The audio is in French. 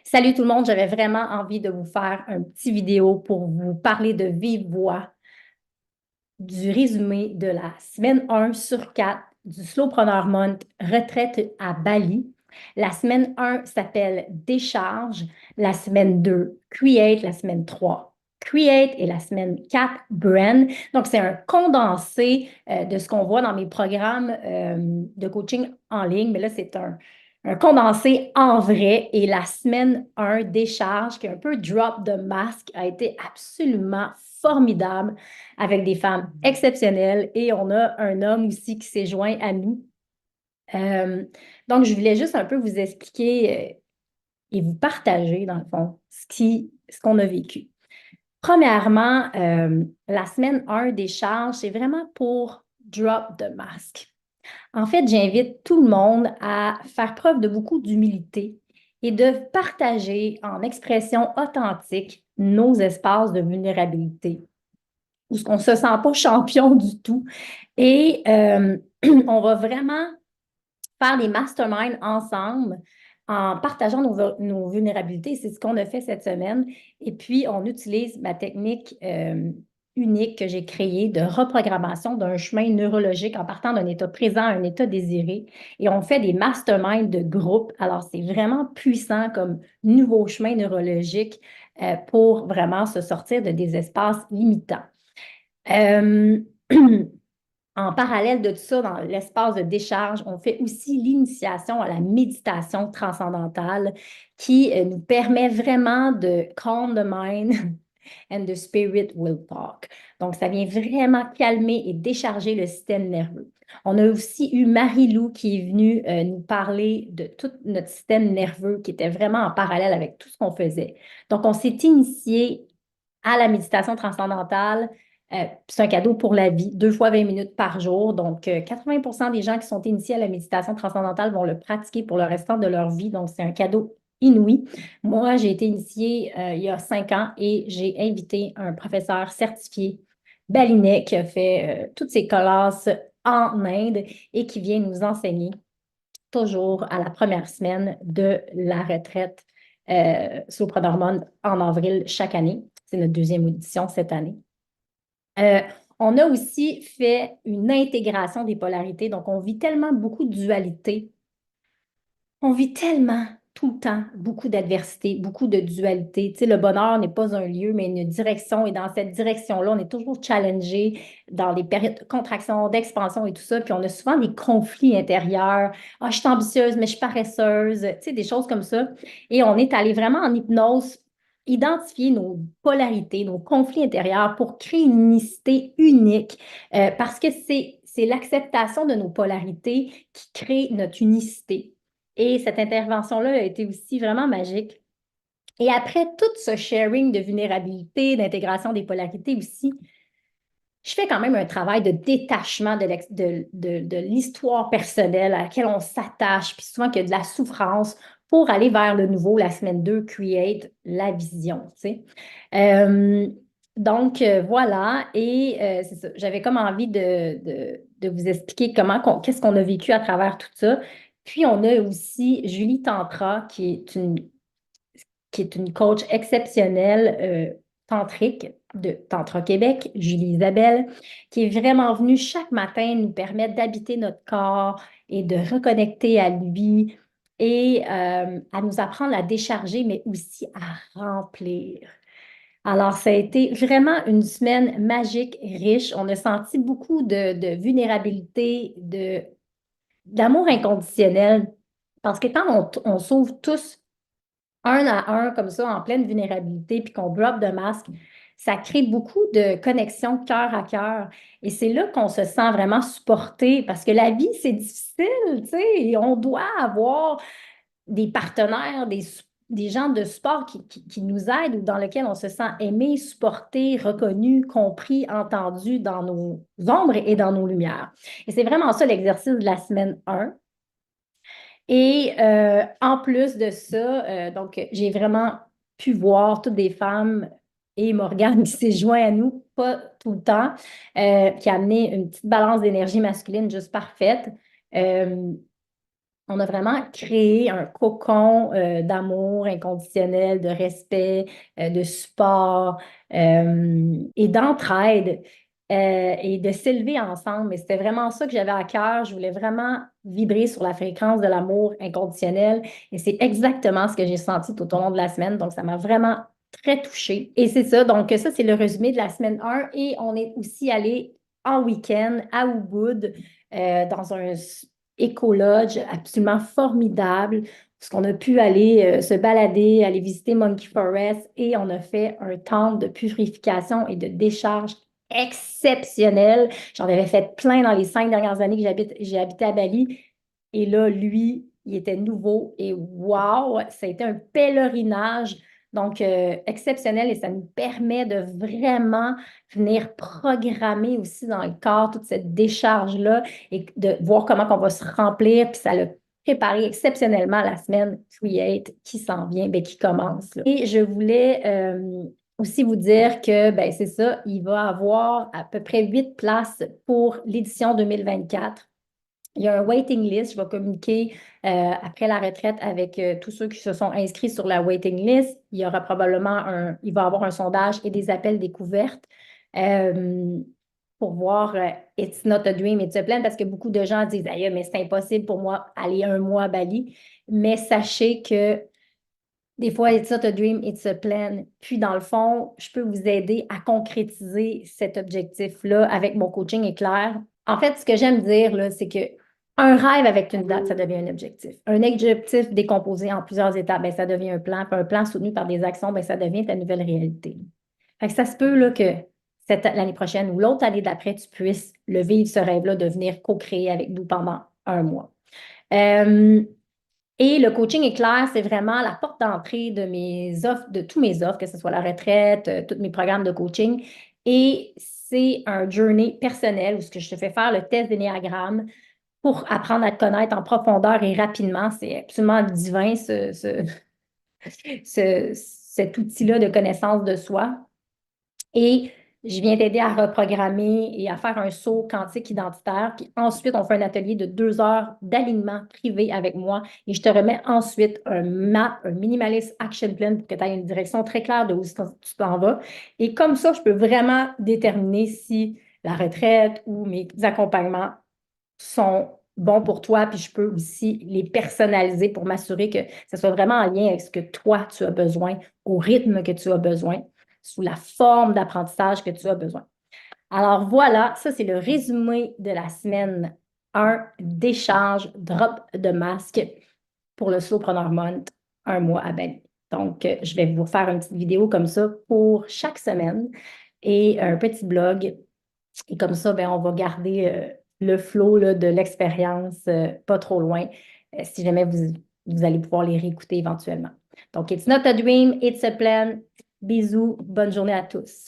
Salut tout le monde, j'avais vraiment envie de vous faire un petit vidéo pour vous parler de vive voix du résumé de la semaine 1 sur 4 du Slowpreneur Month retraite à Bali. La semaine 1 s'appelle Décharge, la semaine 2 Create, la semaine 3 Create et la semaine 4 Brand. Donc, c'est un condensé de ce qu'on voit dans mes programmes de coaching en ligne, mais là, c'est un condensé en vrai. Et la semaine 1 Décharge, qui est un peu drop de masque, a été absolument formidable avec des femmes exceptionnelles et on a un homme aussi qui s'est joint à nous. Euh, donc, je voulais juste un peu vous expliquer et vous partager, dans le fond, ce qu'on a vécu. Premièrement, la semaine 1 des charges, c'est vraiment pour drop de masque. En fait, j'invite tout le monde à faire preuve de beaucoup d'humilité et de partager en expression authentique nos espaces de vulnérabilité où on ne se sent pas champion du tout. Et on va vraiment faire des masterminds ensemble en partageant nos vulnérabilités. C'est ce qu'on a fait cette semaine. Et puis, on utilise ma technique unique que j'ai créée de reprogrammation d'un chemin neurologique en partant d'un état présent à un état désiré. Et on fait des masterminds de groupe. Alors, c'est vraiment puissant comme nouveau chemin neurologique pour vraiment se sortir de des espaces limitants. Euh, En parallèle de tout ça, dans l'espace de décharge, on fait aussi l'initiation à la méditation transcendantale qui nous permet vraiment de calm the mind and the spirit will talk. Donc, ça vient vraiment calmer et décharger le système nerveux. On a aussi eu Marie-Lou qui est venue nous parler de tout notre système nerveux qui était vraiment en parallèle avec tout ce qu'on faisait. Donc, on s'est initié à la méditation transcendantale. C'est un cadeau pour la vie, 2 fois 20 minutes par jour. Donc, 80% des gens qui sont initiés à la méditation transcendantale vont le pratiquer pour le restant de leur vie. Donc, c'est un cadeau inouï. Moi, j'ai été initiée il y a 5 ans et j'ai invité un professeur certifié balinais qui a fait toutes ses classes en Inde et qui vient nous enseigner toujours à la première semaine de la retraite sous Prodormone en avril chaque année. C'est notre deuxième audition cette année. Euh, on a aussi fait une intégration des polarités. Donc, on vit tellement beaucoup de dualité. On vit tellement tout le temps beaucoup d'adversité, beaucoup de dualité. Tu sais, le bonheur n'est pas un lieu, mais une direction. Et dans cette direction-là, on est toujours challengé dans les périodes de contraction, d'expansion et tout ça. Puis on a souvent des conflits intérieurs. Ah, je suis ambitieuse, mais je suis paresseuse. Tu sais, des choses comme ça. Et on est allé vraiment en hypnose identifier nos polarités, nos conflits intérieurs pour créer une unicité unique parce que c'est l'acceptation de nos polarités qui crée notre unicité. Et cette intervention-là a été aussi vraiment magique. Et après tout ce sharing de vulnérabilité, d'intégration des polarités aussi, je fais quand même un travail de détachement de l'histoire personnelle à laquelle on s'attache, puis souvent qu'il y a de la souffrance pour aller vers le nouveau, la semaine 2 create la vision, tu sais. Euh, donc, voilà, et c'est ça. J'avais comme envie de vous expliquer qu'est-ce qu'on a vécu à travers tout ça. Puis, on a aussi Julie Tantra, qui est une coach exceptionnelle tantrique de Tantra Québec, Julie Isabelle, qui est vraiment venue chaque matin nous permettre d'habiter notre corps et de reconnecter à lui et à nous apprendre à décharger, mais aussi à remplir. Alors, ça a été vraiment une semaine magique, riche. On a senti beaucoup de vulnérabilité, d'amour inconditionnel. Parce que quand on s'ouvre tous un à un comme ça, en pleine vulnérabilité, puis qu'on drop de masque, ça crée beaucoup de connexions cœur à cœur. Et c'est là qu'on se sent vraiment supporté parce que la vie, c'est difficile, tu sais, et on doit avoir des partenaires, des gens de support qui nous aident ou dans lesquels on se sent aimé, supporté, reconnu, compris, entendu dans nos ombres et dans nos lumières. Et c'est vraiment ça l'exercice de la semaine 1. Et en plus de ça, donc j'ai vraiment pu voir toutes des femmes et Morgane qui s'est joint à nous, pas tout le temps, qui a amené une petite balance d'énergie masculine juste parfaite. Euh, On a vraiment créé un cocon d'amour inconditionnel, de respect, de support et d'entraide et de s'élever ensemble. Et c'était vraiment ça que j'avais à cœur. Je voulais vraiment vibrer sur la fréquence de l'amour inconditionnel. Et c'est exactement ce que j'ai senti tout au long de la semaine. Donc, ça m'a vraiment très touchée. Et c'est ça. Donc, ça, c'est le résumé de la semaine 1. Et on est aussi allé en week-end à Ubud dans un éco-lodge absolument formidable, parce qu'on a pu aller se balader, aller visiter Monkey Forest et on a fait un temple de purification et de décharge exceptionnel. J'en avais fait plein dans les 5 dernières années que j'ai habité à Bali. Et là, lui, il était nouveau et wow, ça a été un pèlerinage. Donc, exceptionnel et ça nous permet de vraiment venir programmer aussi dans le corps toute cette décharge-là et de voir comment on va se remplir. Puis ça l'a préparé exceptionnellement la semaine Create qui s'en vient, ben, qui commence, là. Et je voulais aussi vous dire que, ben, c'est ça, il va y avoir à peu près 8 places pour l'édition 2024. Il y a un waiting list. Je vais communiquer après la retraite avec tous ceux qui se sont inscrits sur la waiting list. Il y aura probablement il va y avoir un sondage et des appels découvertes euh, pour voir It's not a dream, it's a plan, parce que beaucoup de gens disent, aïe, mais c'est impossible pour moi aller un mois à Bali. Mais sachez que des fois, it's not a dream, it's a plan. Puis, dans le fond, je peux vous aider à concrétiser cet objectif-là avec mon coaching éclair. En fait, ce que j'aime dire, là, c'est que un rêve avec une date, ça devient un objectif. Un objectif décomposé en plusieurs étapes, ben, ça devient un plan. Puis un plan soutenu par des actions, ben, ça devient ta nouvelle réalité. Fait que ça se peut là, que l'année prochaine ou l'autre année d'après, tu puisses le vivre, ce rêve-là, de venir co-créer avec nous pendant un mois. Et le coaching éclair, c'est vraiment la porte d'entrée de mes offres, de tous mes offres, que ce soit la retraite, tous mes programmes de coaching. Et c'est un journey personnel où ce que je te fais faire le test d'énéagramme pour apprendre à te connaître en profondeur et rapidement. C'est absolument divin, cet outil-là de connaissance de soi. Et je viens t'aider à reprogrammer et à faire un saut quantique identitaire. Puis ensuite, on fait un atelier de 2 heures d'alignement privé avec moi. Et je te remets ensuite un map, un minimalist action plan pour que tu aies une direction très claire de où tu t'en vas. Et comme ça, je peux vraiment déterminer si la retraite ou mes accompagnements sont bons pour toi. Puis je peux aussi les personnaliser pour m'assurer que ce soit vraiment en lien avec ce que toi, tu as besoin, au rythme que tu as besoin, sous la forme d'apprentissage que tu as besoin. Alors voilà, ça c'est le résumé de la semaine 1, décharge, drop de masque pour le Slowpreneur Month, un mois à Bali. Donc, je vais vous faire une petite vidéo comme ça pour chaque semaine et un petit blog. Et comme ça, ben, on va garder le flow là, de l'expérience pas trop loin si jamais vous allez pouvoir les réécouter éventuellement. Donc, it's not a dream, it's a plan. Bisous, bonne journée à tous.